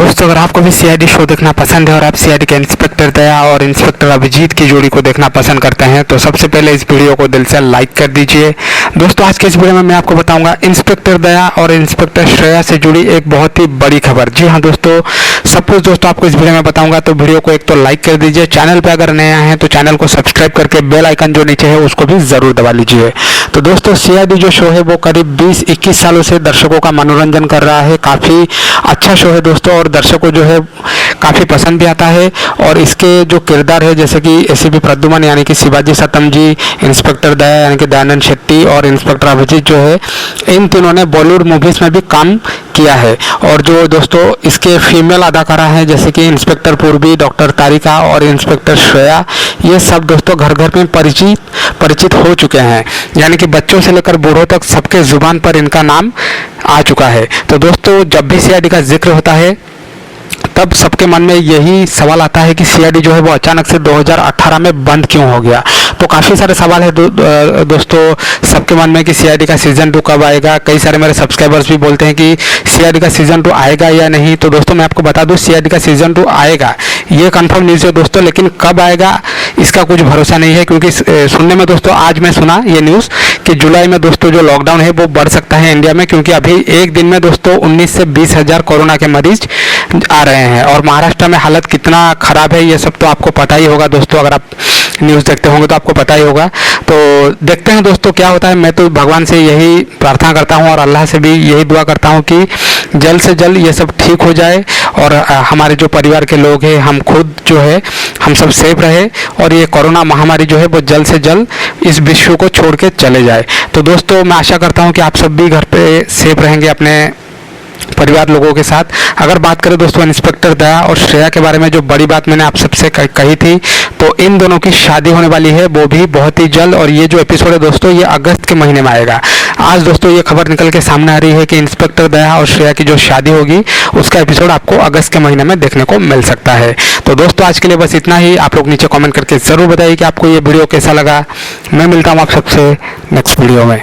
दोस्तों, अगर आपको भी सीआईडी शो देखना पसंद है और आप सीआईडी के इंस्पेक्टर दया और इंस्पेक्टर अभिजीत की जोड़ी को देखना पसंद करते हैं तो सबसे पहले इस वीडियो को दिल से लाइक कर दीजिए। दोस्तों, आज के इस वीडियो में मैं आपको बताऊंगा इंस्पेक्टर दया और इंस्पेक्टर श्रेया से जुड़ी एक बहुत ही बड़ी खबर। जी हाँ दोस्तों, सब कुछ दोस्तों आपको इस वीडियो में बताऊंगा, तो वीडियो को एक तो लाइक कर दीजिए। चैनल पर अगर नया है तो चैनल को सब्सक्राइब करके बेल आइकन जो नीचे है उसको भी जरूर दबा लीजिए। तो दोस्तों, सीआईडी जो शो है वो करीब 20-21 सालों से दर्शकों का मनोरंजन कर रहा है। काफ़ी अच्छा शो है दोस्तों और दर्शकों को जो है काफ़ी पसंद भी आता है। और इसके जो किरदार है जैसे कि एसीपी प्रद्युमन यानी कि शिवाजी सतम जी, इंस्पेक्टर दया यानी कि दयानंद शेट्टी और इंस्पेक्टर अभिजीत जो है, इन तीनों ने बॉलीवुड मूवीज़ में भी काम किया है। और जो दोस्तों इसके फीमेल अदाकारा हैं जैसे कि इंस्पेक्टर पूर्वी, डॉक्टर तारिका और इंस्पेक्टर श्रेया, ये सब दोस्तों घर घर में परिचित हो चुके हैं। यानी कि बच्चों से लेकर बूढ़ों तक सबके जुबान पर इनका नाम आ चुका है। तो दोस्तों, जब भी सीआईडी का जिक्र होता है तब सबके मन में यही सवाल आता है कि सीआईडी जो है वो अचानक से 2018 में बंद क्यों हो गया। तो काफ़ी सारे सवाल है दोस्तों सबके मन में कि सीआईडी का सीज़न 2 कब आएगा। कई सारे मेरे सब्सक्राइबर्स भी बोलते हैं कि सीआईडी का सीज़न 2 आएगा या नहीं। तो दोस्तों मैं आपको बता दूं, सीआईडी का सीज़न 2 आएगा, ये कंफर्म न्यूज़ है दोस्तों, लेकिन कब आएगा इसका कुछ भरोसा नहीं है। क्योंकि सुनने में दोस्तों आज मैं सुना ये न्यूज़ कि जुलाई में दोस्तों जो लॉकडाउन है वो बढ़ सकता है इंडिया में, क्योंकि अभी एक दिन में दोस्तों 19 से 20 हज़ार कोरोना के मरीज आ रहे हैं। और महाराष्ट्र में हालत कितना ख़राब है ये सब तो आपको पता ही होगा दोस्तों, अगर आप न्यूज़ देखते होंगे तो आपको पता ही होगा। तो देखते हैं दोस्तों क्या होता है। मैं तो भगवान से यही प्रार्थना करता हूँ और अल्लाह से भी यही दुआ करता हूँ कि जल्द से जल्द ये सब ठीक हो जाए और हमारे जो परिवार के लोग हैं, हम खुद जो है, हम सब सेफ रहे और ये कोरोना महामारी जो है वो जल्द से जल्द इस विश्व को छोड़ के चले जाए। तो दोस्तों मैं आशा करता हूँ कि आप सब भी घर पे सेफ रहेंगे अपने परिवार लोगों के साथ। अगर बात करें दोस्तों इंस्पेक्टर दया और श्रेया के बारे में, जो बड़ी बात मैंने आप सबसे कही थी, तो इन दोनों की शादी होने वाली है, वो भी बहुत ही जल्द। और ये जो एपिसोड है दोस्तों ये अगस्त के महीने में आएगा। आज दोस्तों ये खबर निकल के सामने आ रही है कि इंस्पेक्टर दया और श्रेया की जो शादी होगी उसका एपिसोड आपको अगस्त के महीने में देखने को मिल सकता है। तो दोस्तों आज के लिए बस इतना ही। आप लोग नीचे कॉमेंट करके ज़रूर बताइए कि आपको ये वीडियो कैसा लगा। मैं मिलता हूँ आप सबसे नेक्स्ट वीडियो में।